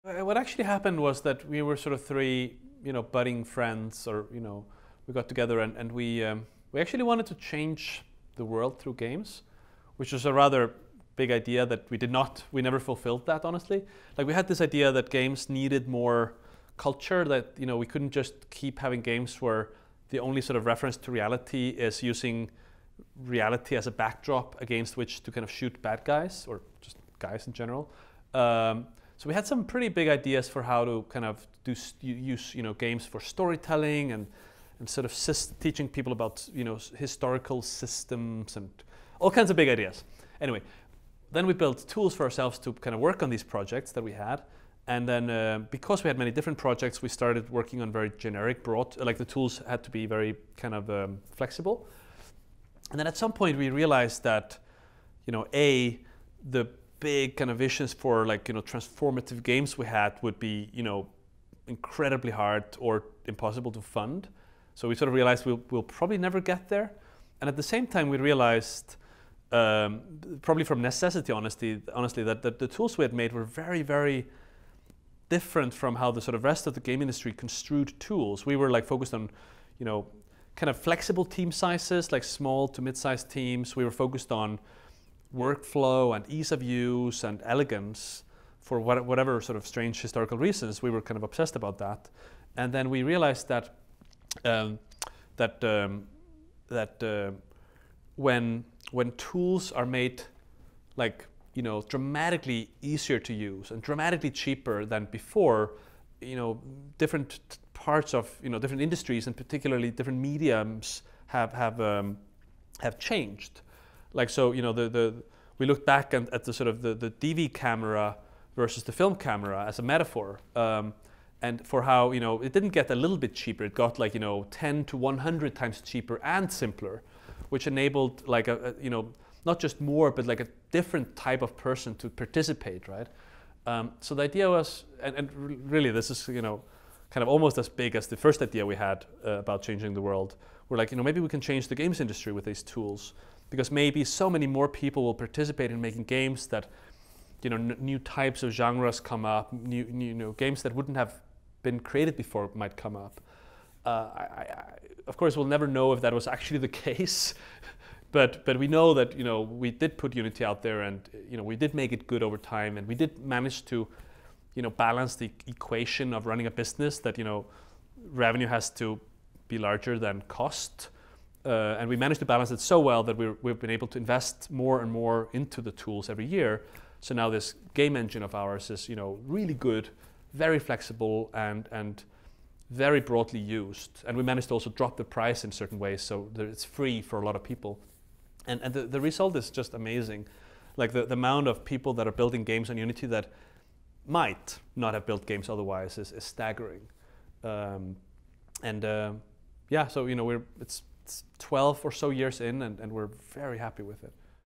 What actually happened was that we were sort of three, budding friends, or we got together and we actually wanted to change the world through games, which was a rather big idea that we never fulfilled that, honestly. Like, we had this idea that games needed more culture, that we couldn't just keep having games where the only sort of reference to reality is using reality as a backdrop against which to kind of shoot bad guys, or just guys in general. So we had some pretty big ideas for how to kind of use games for storytelling and sort of teaching people about historical systems and all kinds of big ideas. Anyway, then we built tools for ourselves to kind of work on these projects that we had. And then because we had many different projects, we started working on very generic, broad, like the tools had to be very kind of flexible. And then at some point we realized that, the big kind of visions for transformative games we had would be, incredibly hard or impossible to fund. So we sort of realized we'll probably never get there. And at the same time we realized, probably from necessity, honestly, that the tools we had made were very, very different from how the sort of rest of the game industry construed tools. We were focused on, kind of flexible team sizes, like small to mid-sized teams. We were focused on workflow and ease of use and elegance for whatever sort of strange historical reasons. We were kind of obsessed about that. And then we realized that when tools are made dramatically easier to use and dramatically cheaper than before, different parts of different industries and particularly different mediums have changed. We looked back at the sort of the DV camera versus the film camera as a metaphor, and for how it didn't get a little bit cheaper. It got 10 to 100 times cheaper and simpler, which enabled not just more, but a different type of person to participate, right? So the idea was, and really this is kind of almost as big as the first idea we had about changing the world. We're maybe we can change the games industry with these tools, because maybe so many more people will participate in making games that new types of genres come up, new games that wouldn't have been created before might come up. Of course, we'll never know if that was actually the case, but we know that we did put Unity out there, and we did make it good over time, and we did manage to balance the equation of running a business that revenue has to be larger than cost. And we managed to balance it so well that we've been able to invest more and more into the tools every year. So now this game engine of ours is really good, very flexible, and very broadly used. And we managed to also drop the price in certain ways so that it's free for a lot of people. And the result is just amazing. Like the amount of people that are building games on Unity that might not have built games otherwise is staggering. Yeah, so it's 12 or so years in, and we're very happy with it.